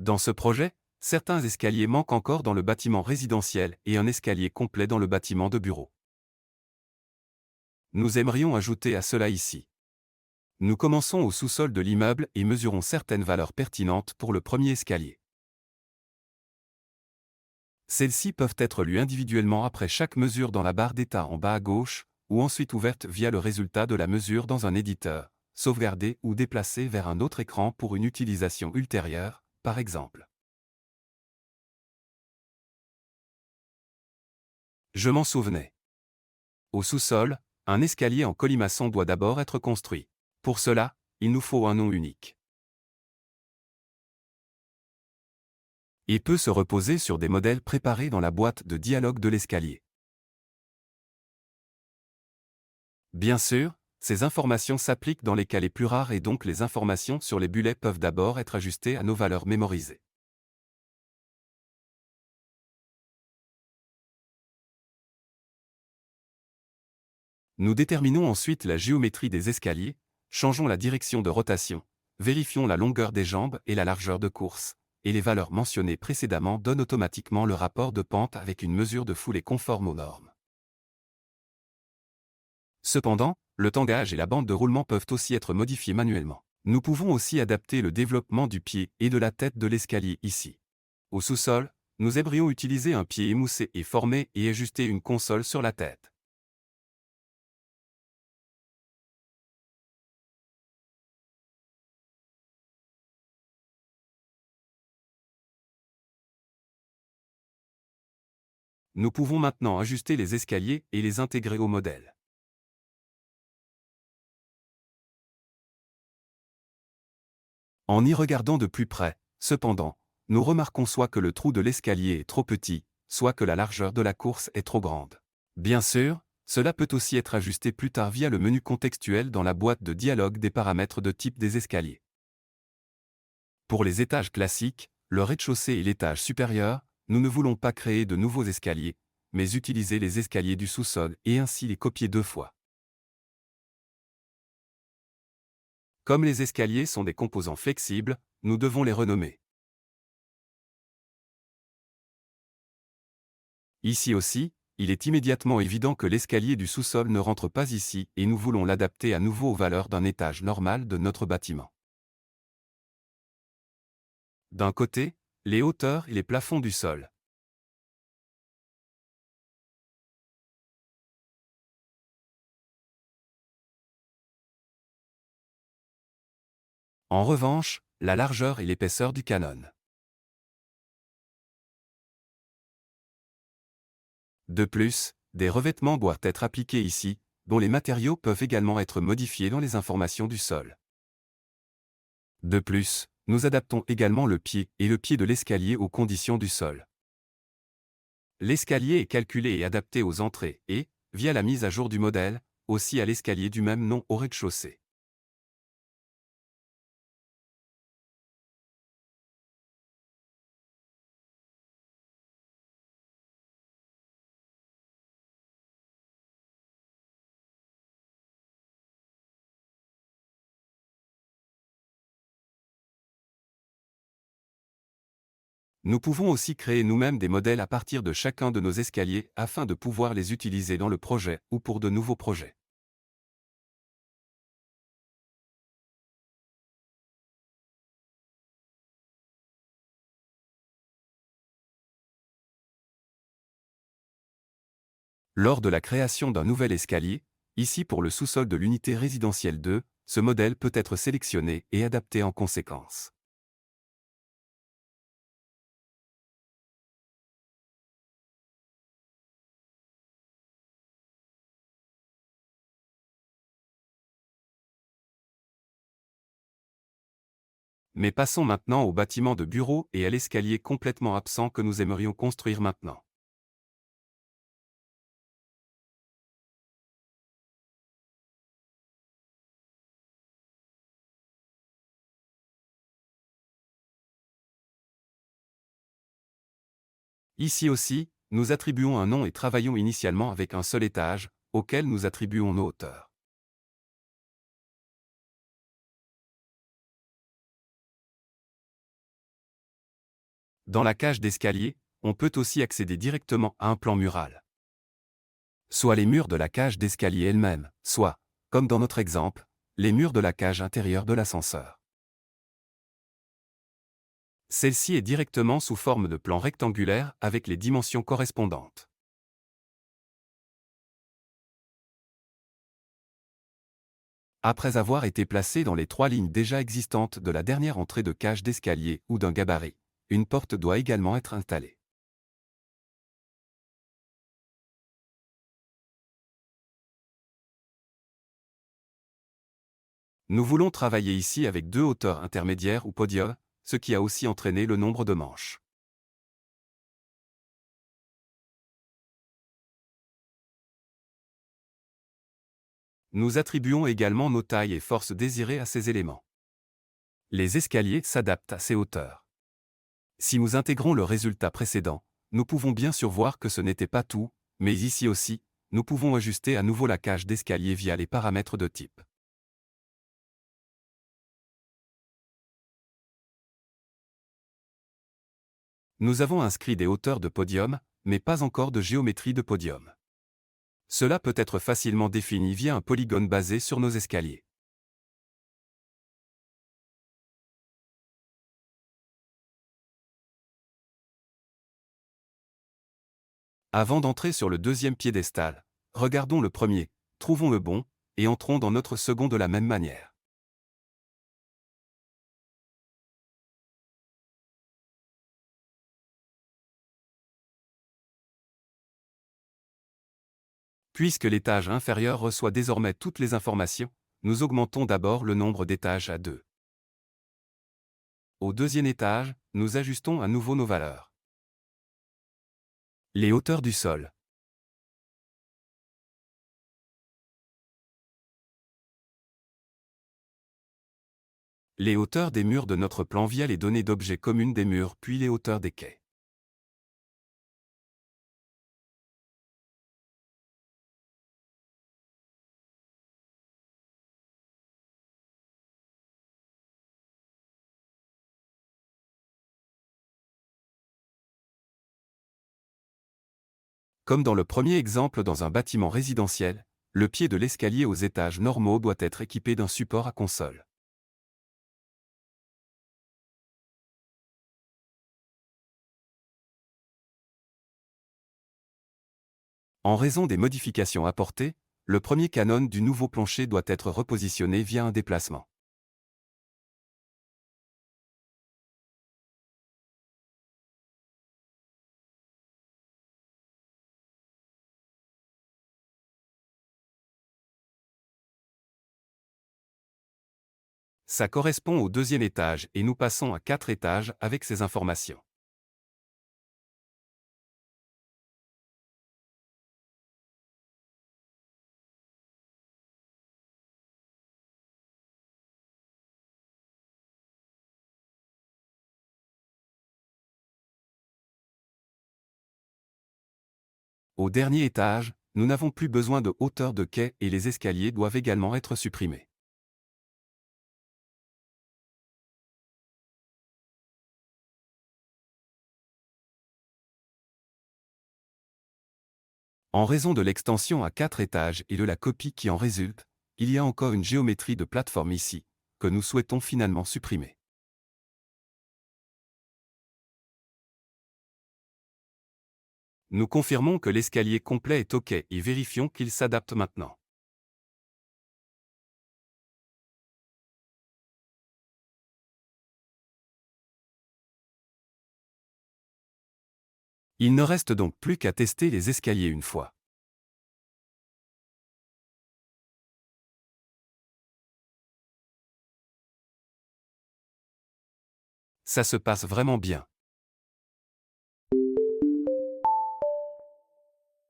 Dans ce projet, certains escaliers manquent encore dans le bâtiment résidentiel et un escalier complet dans le bâtiment de bureau. Nous aimerions ajouter à cela ici. Nous commençons au sous-sol de l'immeuble et mesurons certaines valeurs pertinentes pour le premier escalier. Celles-ci peuvent être lues individuellement après chaque mesure dans la barre d'état en bas à gauche, ou ensuite ouvertes via le résultat de la mesure dans un éditeur, sauvegardées ou déplacées vers un autre écran pour une utilisation ultérieure, par exemple. Je m'en souvenais. Au sous-sol, un escalier en colimaçon doit d'abord être construit. Pour cela, il nous faut un nom unique. Il peut se reposer sur des modèles préparés dans la boîte de dialogue de l'escalier. Bien sûr, ces informations s'appliquent dans les cas les plus rares et donc les informations sur les bulets peuvent d'abord être ajustées à nos valeurs mémorisées. Nous déterminons ensuite la géométrie des escaliers, changeons la direction de rotation, vérifions la longueur des jambes et la largeur de course, et les valeurs mentionnées précédemment donnent automatiquement le rapport de pente avec une mesure de foulée conforme aux normes. Cependant, le tangage et la bande de roulement peuvent aussi être modifiés manuellement. Nous pouvons aussi adapter le développement du pied et de la tête de l'escalier ici. Au sous-sol, nous aimerions utiliser un pied émoussé et formé et ajuster une console sur la tête. Nous pouvons maintenant ajuster les escaliers et les intégrer au modèle. En y regardant de plus près, cependant, nous remarquons soit que le trou de l'escalier est trop petit, soit que la largeur de la course est trop grande. Bien sûr, cela peut aussi être ajusté plus tard via le menu contextuel dans la boîte de dialogue des paramètres de type des escaliers. Pour les étages classiques, le rez-de-chaussée et l'étage supérieur, nous ne voulons pas créer de nouveaux escaliers, mais utiliser les escaliers du sous-sol et ainsi les copier deux fois. Comme les escaliers sont des composants flexibles, nous devons les renommer. Ici aussi, il est immédiatement évident que l'escalier du sous-sol ne rentre pas ici et nous voulons l'adapter à nouveau aux valeurs d'un étage normal de notre bâtiment. D'un côté, les hauteurs et les plafonds du sol. En revanche, la largeur et l'épaisseur du canon. De plus, des revêtements doivent être appliqués ici, dont les matériaux peuvent également être modifiés dans les informations du sol. De plus, nous adaptons également le pied et le pied de l'escalier aux conditions du sol. L'escalier est calculé et adapté aux entrées et, via la mise à jour du modèle, aussi à l'escalier du même nom au rez-de-chaussée. Nous pouvons aussi créer nous-mêmes des modèles à partir de chacun de nos escaliers afin de pouvoir les utiliser dans le projet ou pour de nouveaux projets. Lors de la création d'un nouvel escalier, ici pour le sous-sol de l'unité résidentielle 2, ce modèle peut être sélectionné et adapté en conséquence. Mais passons maintenant au bâtiment de bureau et à l'escalier complètement absent que nous aimerions construire maintenant. Ici aussi, nous attribuons un nom et travaillons initialement avec un seul étage, auquel nous attribuons nos hauteurs. Dans la cage d'escalier, on peut aussi accéder directement à un plan mural. Soit les murs de la cage d'escalier elle-même, soit, comme dans notre exemple, les murs de la cage intérieure de l'ascenseur. Celle-ci est directement sous forme de plan rectangulaire avec les dimensions correspondantes. Après avoir été placé dans les 3 lignes déjà existantes de la dernière entrée de cage d'escalier ou d'un gabarit, une porte doit également être installée. Nous voulons travailler ici avec 2 hauteurs intermédiaires ou podiums, ce qui a aussi entraîné le nombre de manches. Nous attribuons également nos tailles et forces désirées à ces éléments. Les escaliers s'adaptent à ces hauteurs. Si nous intégrons le résultat précédent, nous pouvons bien sûr voir que ce n'était pas tout, mais ici aussi, nous pouvons ajuster à nouveau la cage d'escalier via les paramètres de type. Nous avons inscrit des hauteurs de podium, mais pas encore de géométrie de podium. Cela peut être facilement défini via un polygone basé sur nos escaliers. Avant d'entrer sur le deuxième piédestal, regardons le premier, trouvons le bon, et entrons dans notre second de la même manière. Puisque l'étage inférieur reçoit désormais toutes les informations, nous augmentons d'abord le nombre d'étages à 2. Au deuxième étage, nous ajustons à nouveau nos valeurs. Les hauteurs du sol. Les hauteurs des murs de notre plan via les données d'objets communes des murs puis les hauteurs des quais. Comme dans le premier exemple dans un bâtiment résidentiel, le pied de l'escalier aux étages normaux doit être équipé d'un support à console. En raison des modifications apportées, le premier canon du nouveau plancher doit être repositionné via un déplacement. Ça correspond au deuxième étage et nous passons à 4 étages avec ces informations. Au dernier étage, nous n'avons plus besoin de hauteur de quai et les escaliers doivent également être supprimés. En raison de l'extension à 4 étages et de la copie qui en résulte, il y a encore une géométrie de plateforme ici, que nous souhaitons finalement supprimer. Nous confirmons que l'escalier complet est OK et vérifions qu'il s'adapte maintenant. Il ne reste donc plus qu'à tester les escaliers une fois. Ça se passe vraiment bien.